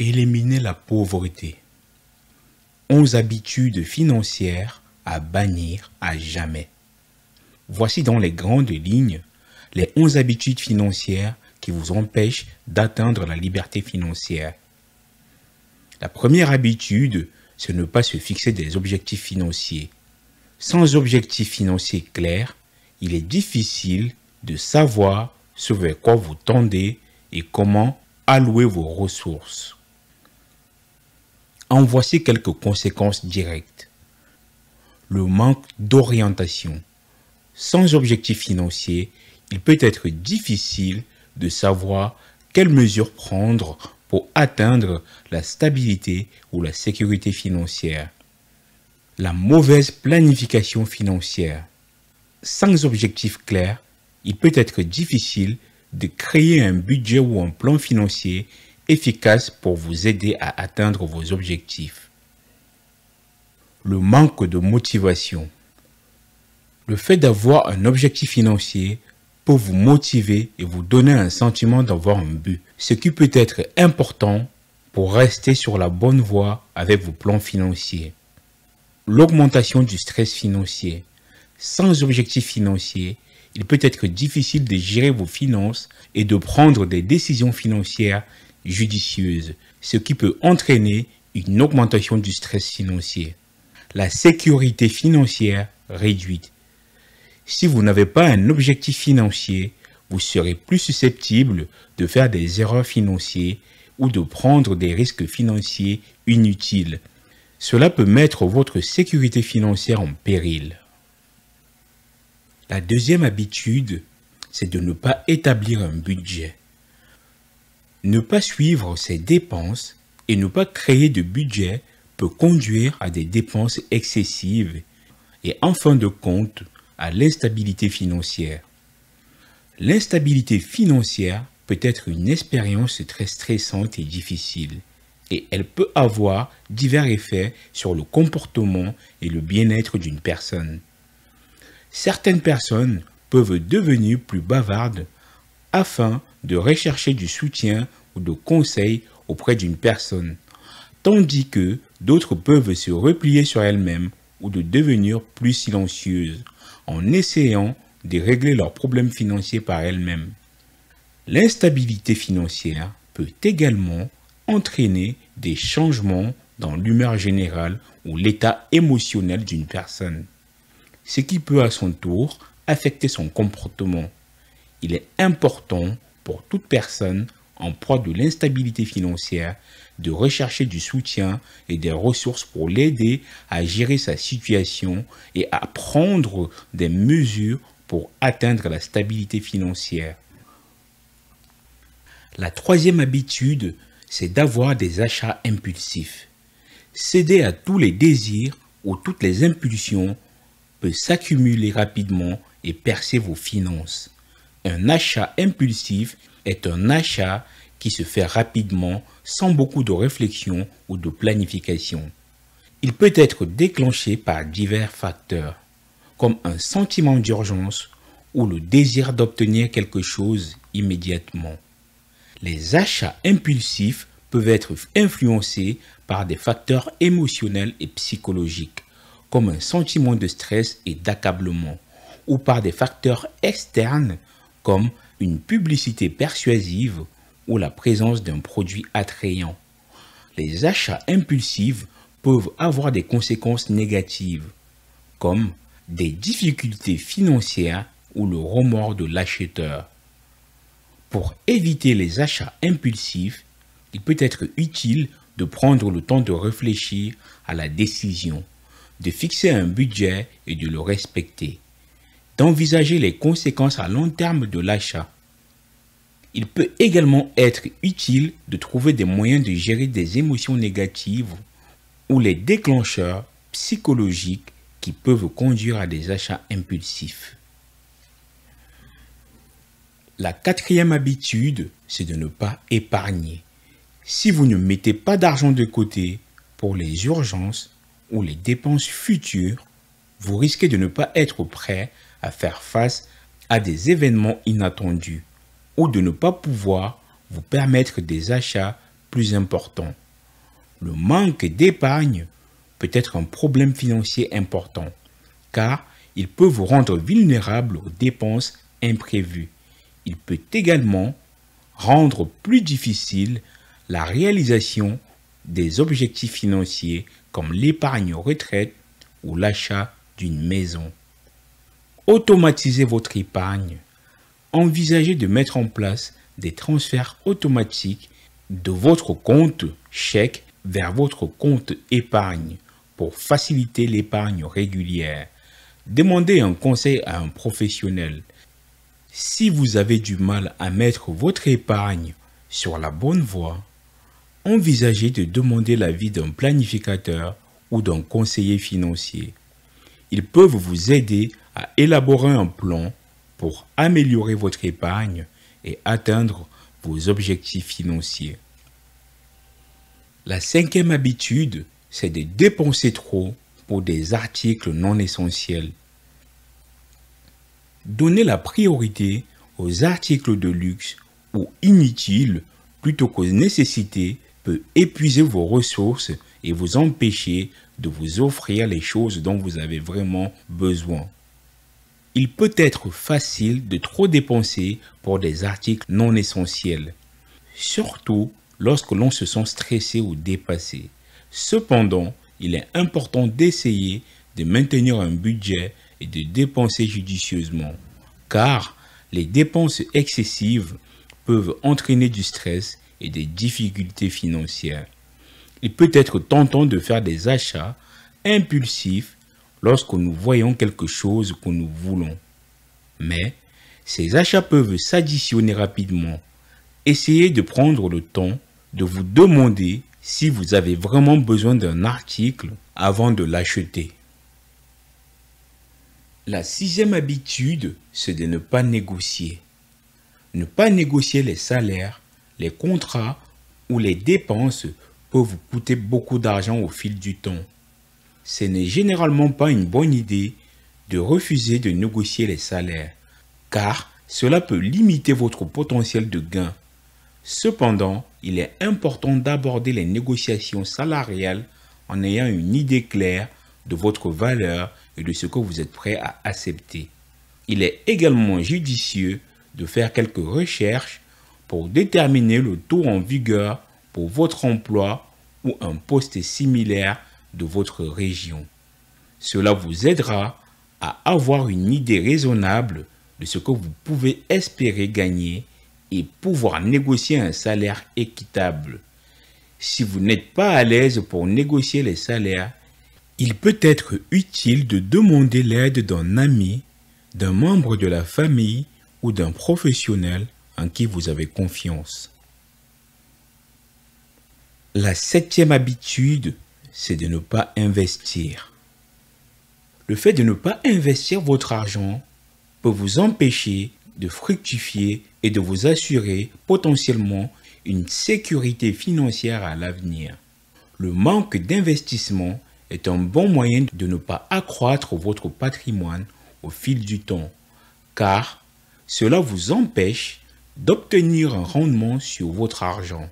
Éliminer la pauvreté. 11 habitudes financières à bannir à jamais. Voici dans les grandes lignes les 11 habitudes financières qui vous empêchent d'atteindre la liberté financière. La première habitude, c'est ne pas se fixer des objectifs financiers. Sans objectif financier clair, il est difficile de savoir ce vers quoi vous tendez et comment allouer vos ressources. En voici quelques conséquences directes. Le manque d'orientation. Sans objectif financier, il peut être difficile de savoir quelles mesures prendre pour atteindre la stabilité ou la sécurité financière. La mauvaise planification financière. Sans objectif clair, il peut être difficile de créer un budget ou un plan financier efficace pour vous aider à atteindre vos objectifs. Le manque de motivation. Le fait d'avoir un objectif financier peut vous motiver et vous donner un sentiment d'avoir un but, ce qui peut être important pour rester sur la bonne voie avec vos plans financiers. L'augmentation du stress financier. Sans objectif financier, il peut être difficile de gérer vos finances et de prendre des décisions financières judicieuses, ce qui peut entraîner une augmentation du stress financier. La sécurité financière réduite. Si vous n'avez pas un objectif financier, vous serez plus susceptible de faire des erreurs financières ou de prendre des risques financiers inutiles. Cela peut mettre votre sécurité financière en péril. La deuxième habitude, c'est de ne pas établir un budget. Ne pas suivre ses dépenses et ne pas créer de budget peut conduire à des dépenses excessives et en fin de compte à l'instabilité financière. L'instabilité financière peut être une expérience très stressante et difficile et elle peut avoir divers effets sur le comportement et le bien-être d'une personne. Certaines personnes peuvent devenir plus bavardes afin de rechercher du soutien ou de conseils auprès d'une personne, tandis que d'autres peuvent se replier sur elles-mêmes ou de devenir plus silencieuses en essayant de régler leurs problèmes financiers par elles-mêmes. L'instabilité financière peut également entraîner des changements dans l'humeur générale ou l'état émotionnel d'une personne, ce qui peut à son tour affecter son comportement. Il est important pour toute personne en proie de l'instabilité financière de rechercher du soutien et des ressources pour l'aider à gérer sa situation et à prendre des mesures pour atteindre la stabilité financière. La troisième habitude, c'est d'avoir des achats impulsifs. Céder à tous les désirs ou toutes les impulsions peut s'accumuler rapidement et percer vos finances. Un achat impulsif est un achat qui se fait rapidement sans beaucoup de réflexion ou de planification. Il peut être déclenché par divers facteurs, comme un sentiment d'urgence ou le désir d'obtenir quelque chose immédiatement. Les achats impulsifs peuvent être influencés par des facteurs émotionnels et psychologiques, comme un sentiment de stress et d'accablement, ou par des facteurs externes, comme une publicité persuasive ou la présence d'un produit attrayant. Les achats impulsifs peuvent avoir des conséquences négatives, comme des difficultés financières ou le remords de l'acheteur. Pour éviter les achats impulsifs, il peut être utile de prendre le temps de réfléchir à la décision, de fixer un budget et de le respecter, d'envisager les conséquences à long terme de l'achat. Il peut également être utile de trouver des moyens de gérer des émotions négatives ou les déclencheurs psychologiques qui peuvent conduire à des achats impulsifs. La quatrième habitude, c'est de ne pas épargner. Si vous ne mettez pas d'argent de côté pour les urgences ou les dépenses futures, vous risquez de ne pas être prêt à faire face à des événements inattendus ou de ne pas pouvoir vous permettre des achats plus important. Le manque d'épargne peut être un problème financier important, car il peut vous rendre vulnérable aux dépenses imprévues. Il peut également rendre plus difficile la réalisation des objectifs financiers comme l'épargne retraite ou l'achat d'une maison. Automatisez votre épargne. Envisagez de mettre en place des transferts automatiques de votre compte chèque vers votre compte épargne pour faciliter l'épargne régulière. Demandez un conseil à un professionnel. Si vous avez du mal à mettre votre épargne sur la bonne voie, envisagez de demander l'avis d'un planificateur ou d'un conseiller financier. Ils peuvent vous aider à élaborer un plan pour améliorer votre épargne et atteindre vos objectifs financiers. La cinquième habitude, c'est de dépenser trop pour des articles non essentiels. Donnez la priorité aux articles de luxe ou inutiles plutôt qu'aux nécessités peut épuiser vos ressources et vous empêcher de vous offrir les choses dont vous avez vraiment besoin. Il peut être facile de trop dépenser pour des articles non essentiels, surtout lorsque l'on se sent stressé ou dépassé. Cependant, il est important d'essayer de maintenir un budget et de dépenser judicieusement, car les dépenses excessives peuvent entraîner du stress et des difficultés financières. Il peut être tentant de faire des achats impulsifs lorsque nous voyons quelque chose que nous voulons. Mais ces achats peuvent s'additionner rapidement. Essayez de prendre le temps de vous demander si vous avez vraiment besoin d'un article avant de l'acheter. La sixième habitude, c'est de ne pas négocier. Ne pas négocier les salaires, les contrats ou les dépenses peut vous coûter beaucoup d'argent au fil du temps. Ce n'est généralement pas une bonne idée de refuser de négocier les salaires, car cela peut limiter votre potentiel de gain. Cependant, il est important d'aborder les négociations salariales en ayant une idée claire de votre valeur et de ce que vous êtes prêt à accepter. Il est également judicieux de faire quelques recherches pour déterminer le taux en vigueur pour votre emploi ou un poste similaire de votre région. Cela vous aidera à avoir une idée raisonnable de ce que vous pouvez espérer gagner et pouvoir négocier un salaire équitable. Si vous n'êtes pas à l'aise pour négocier les salaires, il peut être utile de demander l'aide d'un ami, d'un membre de la famille ou d'un professionnel en qui vous avez confiance. La septième habitude, c'est de ne pas investir. Le fait de ne pas investir votre argent peut vous empêcher de fructifier et de vous assurer potentiellement une sécurité financière à l'avenir. Le manque d'investissement est un bon moyen de ne pas accroître votre patrimoine au fil du temps, car cela vous empêche d'obtenir un rendement sur votre argent.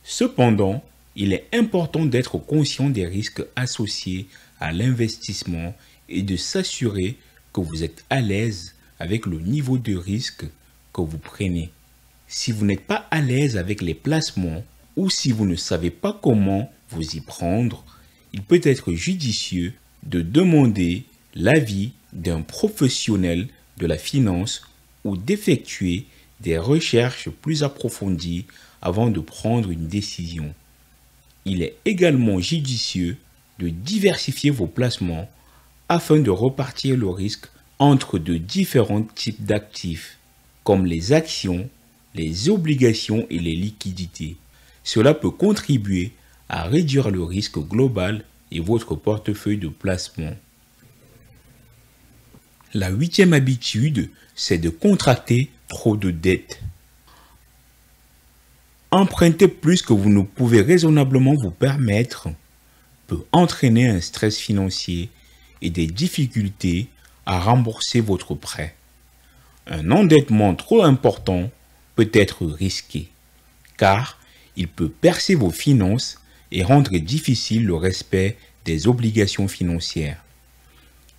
Cependant, il est important d'être conscient des risques associés à l'investissement et de s'assurer que vous êtes à l'aise avec le niveau de risque que vous prenez. Si vous n'êtes pas à l'aise avec les placements ou si vous ne savez pas comment vous y prendre, il peut être judicieux de demander l'avis d'un professionnel de la finance ou d'effectuer des recherches plus approfondies avant de prendre une décision. Il est également judicieux de diversifier vos placements afin de repartir le risque entre de différents types d'actifs, comme les actions, les obligations et les liquidités. Cela peut contribuer à réduire le risque global et votre portefeuille de placement. La huitième habitude, c'est de contracter trop de dettes. Emprunter plus que vous ne pouvez raisonnablement vous permettre peut entraîner un stress financier et des difficultés à rembourser votre prêt. Un endettement trop important peut être risqué, car Il peut percer vos finances et rendre difficile le respect des obligations financières.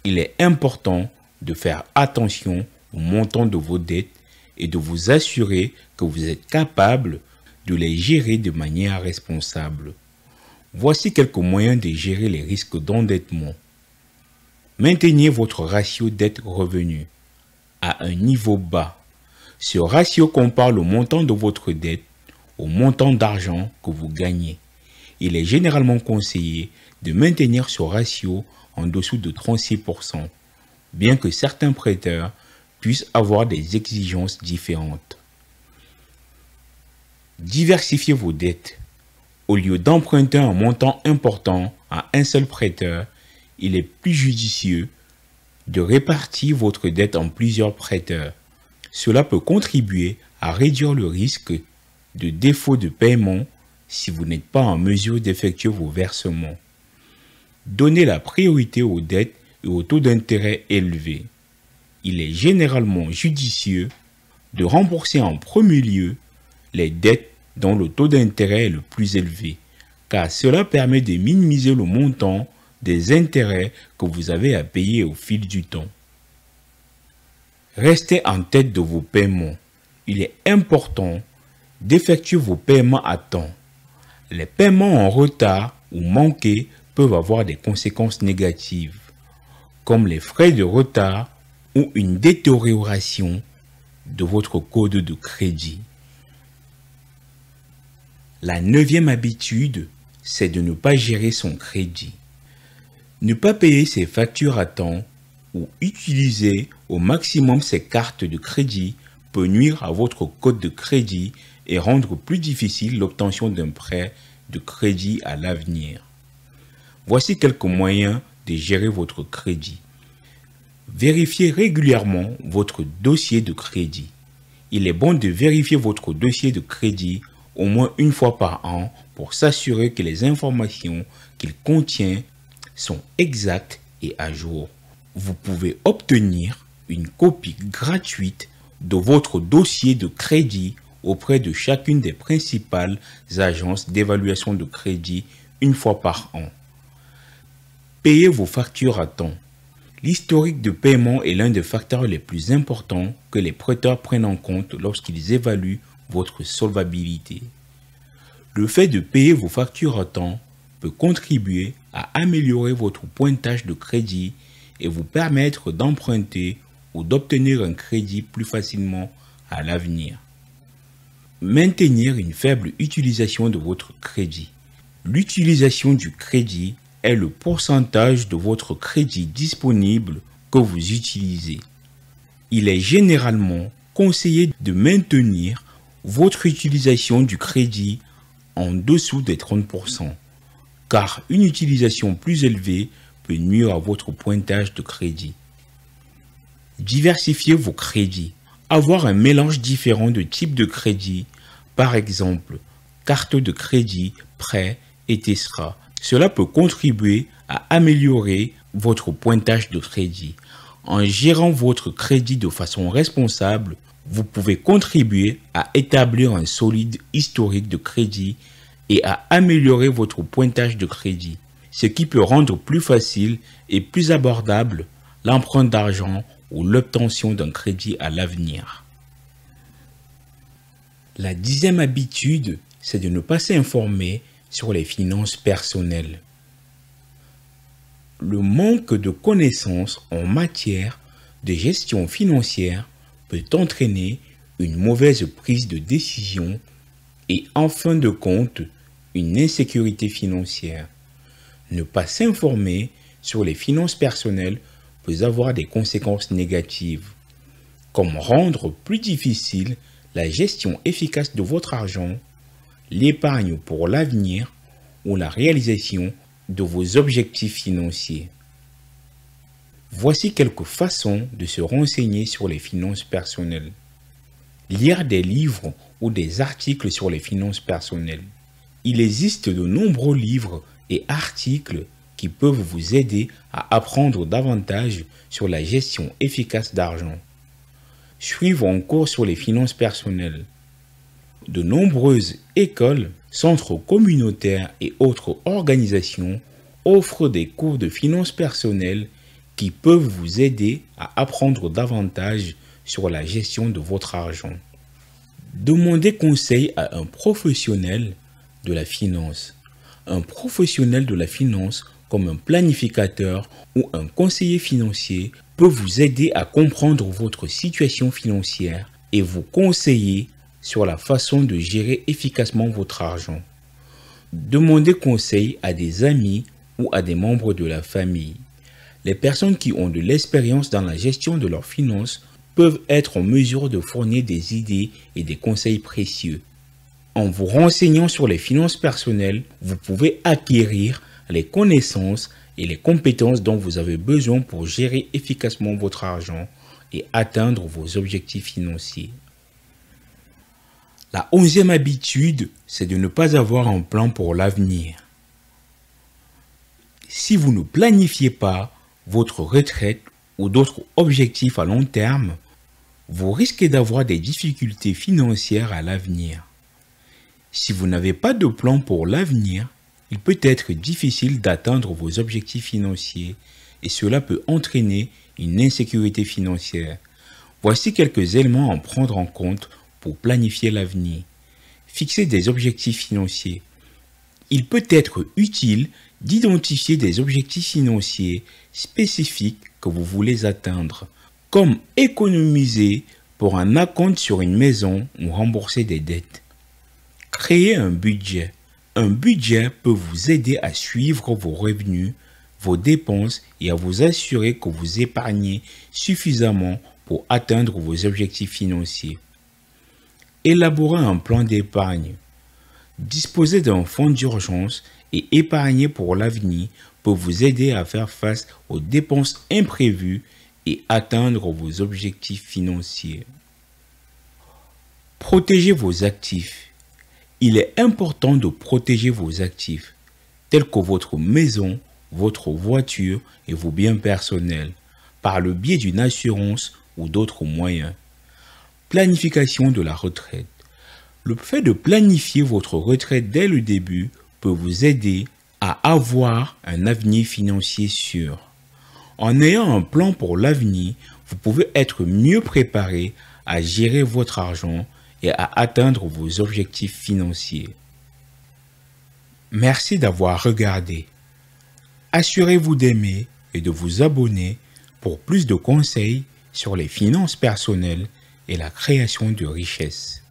Il est important de faire attention au montant de vos dettes et de vous assurer que vous êtes capable de les gérer de manière responsable. Voici quelques moyens de gérer les risques d'endettement. Maintenez votre ratio dette-revenu à un niveau bas. Ce ratio compare le montant de votre dette au montant d'argent que vous gagnez. Il est généralement conseillé de maintenir ce ratio en dessous de 36%, bien que certains prêteurs puissent avoir des exigences différentes. Diversifiez vos dettes. Au lieu d'emprunter un montant important à un seul prêteur, il est plus judicieux de répartir votre dette en plusieurs prêteurs. Cela peut contribuer à réduire le risque de défaut de paiement si vous n'êtes pas en mesure d'effectuer vos versements. Donnez la priorité aux dettes et aux taux d'intérêt élevés. Il est généralement judicieux de rembourser en premier lieu les dettes dont le taux d'intérêt est le plus élevé, car cela permet de minimiser le montant des intérêts que vous avez à payer au fil du temps. Restez en tête de vos paiements. Il est important d'effectuer vos paiements à temps. Les paiements en retard ou manqués peuvent avoir des conséquences négatives, comme les frais de retard ou une détérioration de votre code de crédit. La 9e habitude, c'est de ne pas gérer son crédit. Ne pas payer ses factures à temps ou utiliser au maximum ses cartes de crédit peut nuire à votre code de crédit et rendre plus difficile l'obtention d'un prêt de crédit à l'avenir. Voici quelques moyens de gérer votre crédit. Vérifiez régulièrement votre dossier de crédit. Il est bon de vérifier votre dossier de crédit au moins une fois par an pour s'assurer que les informations qu'il contient sont exactes et à jour. Vous pouvez obtenir une copie gratuite de votre dossier de crédit auprès de chacune des principales agences d'évaluation de crédit une fois par an. Payez vos factures à temps. L'historique de paiement est l'un des facteurs les plus importants que les prêteurs prennent en compte lorsqu'ils évaluent votre solvabilité. Le fait de payer vos factures à temps peut contribuer à améliorer votre pointage de crédit et vous permettre d'emprunter ou d'obtenir un crédit plus facilement à l'avenir. Maintenir une faible utilisation de votre crédit. L'utilisation du crédit est le pourcentage de votre crédit disponible que vous utilisez. Il est généralement conseillé de maintenir votre utilisation du crédit en dessous des 30%, car une utilisation plus élevée peut nuire à votre pointage de crédit. Diversifiez vos crédits. Avoir un mélange différent de types de crédit, par exemple, carte de crédit, prêt, etc. Cela peut contribuer à améliorer votre pointage de crédit. En gérant votre crédit de façon responsable, vous pouvez contribuer à établir un solide historique de crédit et à améliorer votre pointage de crédit, ce qui peut rendre plus facile et plus abordable l'emprunt d'argent ou l'obtention d'un crédit à l'avenir. La 10e habitude, c'est de ne pas s'informer sur les finances personnelles. Le manque de connaissances en matière de gestion financière peut entraîner une mauvaise prise de décision et en fin de compte, une insécurité financière. Ne pas s'informer sur les finances personnelles peut avoir des conséquences négatives, comme rendre plus difficile la gestion efficace de votre argent, l'épargne pour l'avenir ou la réalisation de vos objectifs financiers. Voici quelques façons de se renseigner sur les finances personnelles. Lire des livres ou des articles sur les finances personnelles. Il existe de nombreux livres et articles qui peuvent vous aider à apprendre davantage sur la gestion efficace d'argent. Suivre un cours sur les finances personnelles. De nombreuses écoles centres communautaires et autres organisations offrent des cours de finances personnelles qui peuvent vous aider à apprendre davantage sur la gestion de votre argent. Demandez conseil à un professionnel de la finance. Un professionnel de la finance, comme un planificateur ou un conseiller financier, peut vous aider à comprendre votre situation financière et vous conseiller sur la façon de gérer efficacement votre argent. Demandez conseil à des amis ou à des membres de la famille. Les personnes qui ont de l'expérience dans la gestion de leurs finances peuvent être en mesure de fournir des idées et des conseils précieux. En vous renseignant sur les finances personnelles, vous pouvez acquérir les connaissances et les compétences dont vous avez besoin pour gérer efficacement votre argent et atteindre vos objectifs financiers. La 11e habitude, c'est de ne pas avoir un plan pour l'avenir. Si vous ne planifiez pas votre retraite ou d'autres objectifs à long terme, vous risquez d'avoir des difficultés financières à l'avenir. Si vous n'avez pas de plan pour l'avenir, il peut être difficile d'atteindre vos objectifs financiers et cela peut entraîner une insécurité financière. Voici quelques éléments à prendre en compte pour planifier l'avenir. Fixer des objectifs financiers. Il peut être utile d'identifier des objectifs financiers spécifiques que vous voulez atteindre, comme économiser pour un acompte sur une maison ou rembourser des dettes. Créer un budget. Un budget peut vous aider à suivre vos revenus, vos dépenses et à vous assurer que vous épargnez suffisamment pour atteindre vos objectifs financiers. Élaborer un plan d'épargne. Disposer d'un fonds d'urgence et épargner pour l'avenir peut vous aider à faire face aux dépenses imprévues et atteindre vos objectifs financiers. Protégez vos actifs. Il est important de protéger vos actifs, tels que votre maison, votre voiture et vos biens personnels, par le biais d'une assurance ou d'autres moyens. Planification de la retraite. Le fait de planifier votre retraite dès le début peut vous aider à avoir un avenir financier sûr. En ayant un plan pour l'avenir, vous pouvez être mieux préparé à gérer votre argent et à atteindre vos objectifs financiers. Merci d'avoir regardé. Assurez-vous d'aimer et de vous abonner pour plus de conseils sur les finances personnelles et la création de richesses.